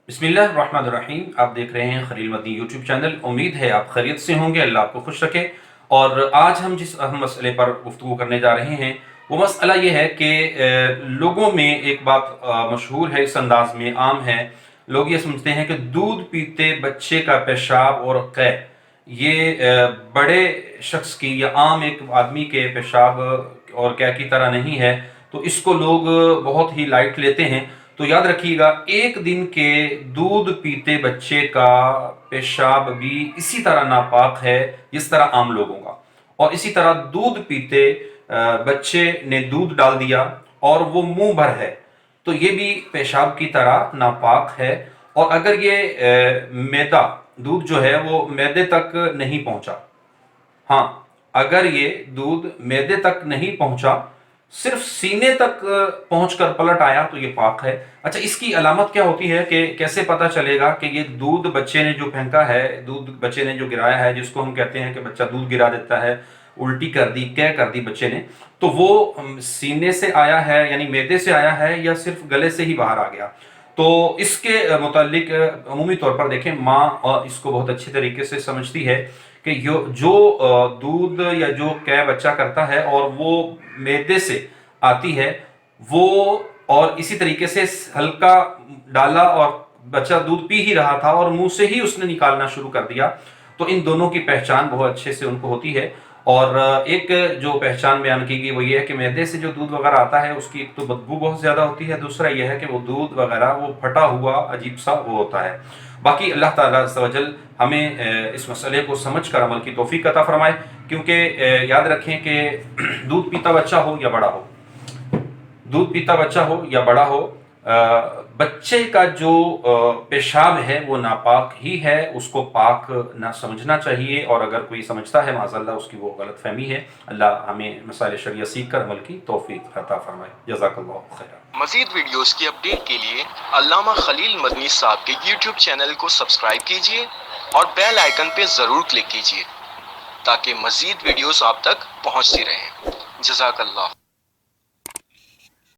بسم اللہ الرحمن الرحیم، آپ دیکھ رہے ہیں خلیل مدنی یوٹیوب چینل۔ امید ہے آپ خیریت سے ہوں گے، اللہ آپ کو خوش رکھے۔ اور آج ہم جس اہم مسئلے پر گفتگو کرنے جا رہے ہیں وہ مسئلہ یہ ہے کہ لوگوں میں ایک بات مشہور ہے، اس انداز میں عام ہے، لوگ یہ سمجھتے ہیں کہ دودھ پیتے بچے کا پیشاب اور قے یہ بڑے شخص کی یا عام ایک آدمی کے پیشاب اور قے کی طرح نہیں ہے، تو اس کو لوگ بہت ہی لائٹ لیتے ہیں۔ تو یاد رکھیے گا، ایک دن کے دودھ پیتے بچے کا پیشاب بھی اسی طرح ناپاک ہے جس طرح عام لوگوں کا، اور اسی طرح دودھ پیتے بچے نے دودھ ڈال دیا اور وہ منہ بھر ہے تو یہ بھی پیشاب کی طرح ناپاک ہے۔ اور اگر یہ میدا دودھ جو ہے وہ میدے تک نہیں پہنچا، ہاں اگر یہ دودھ میدے تک نہیں پہنچا، صرف سینے تک پہنچ کر پلٹ آیا تو یہ پاک ہے۔ اچھا، اس کی علامت کیا ہوتی ہے کہ کیسے پتا چلے گا کہ یہ دودھ بچے نے جو پھینکا ہے، دودھ بچے نے جو گرایا ہے، جس کو ہم کہتے ہیں کہ بچہ دودھ گرا دیتا ہے، الٹی کر دی، قے کر دی بچے نے، تو وہ سینے سے آیا ہے یعنی میدے سے آیا ہے یا صرف گلے سے ہی باہر آ گیا؟ تو اس کے متعلق عمومی طور پر دیکھیں، ماں اس کو بہت اچھی طریقے سے سمجھتی ہے کہ جو دودھ یا جو قے بچہ کرتا ہے اور وہ میدے سے آتی ہے، وہ اور اسی طریقے سے ہلکا ڈالا اور بچہ دودھ پی ہی رہا تھا اور منہ سے ہی اس نے نکالنا شروع کر دیا، تو ان دونوں کی پہچان بہت اچھے سے ان کو ہوتی ہے۔ اور ایک جو پہچان بیان کی گئی وہ یہ ہے کہ میدے سے جو دودھ وغیرہ آتا ہے اس کی ایک تو بدبو بہت زیادہ ہوتی ہے، دوسرا یہ ہے کہ وہ دودھ وغیرہ وہ پھٹا ہوا عجیب سا وہ ہوتا ہے۔ باقی اللہ تعالیٰ عز و جل ہمیں اس مسئلے کو سمجھ کر عمل کی توفیق عطا فرمائے، کیونکہ یاد رکھیں کہ دودھ پیتا بچہ ہو یا بڑا ہو، دودھ پیتا بچہ ہو یا بڑا ہو، بچے کا جو پیشاب ہے وہ ناپاک ہی ہے، اس کو پاک نہ سمجھنا چاہیے، اور اگر کوئی سمجھتا ہے معاذ اللہ اس کی وہ غلط فہمی ہے۔ اللہ ہمیں مسائل شرعیہ سیکھ کر عمل کی توفیق عطا فرمائے۔ جزاک اللہ خیرا۔ مزید ویڈیوز کی اپڈیٹ کے لیے علامہ خلیل مدنی صاحب کے یوٹیوب چینل کو سبسکرائب کیجیے اور بیل آئیکن پہ ضرور کلک کیجیے تاکہ مزید ویڈیوز آپ تک پہنچتی رہیں۔ جزاک اللہ۔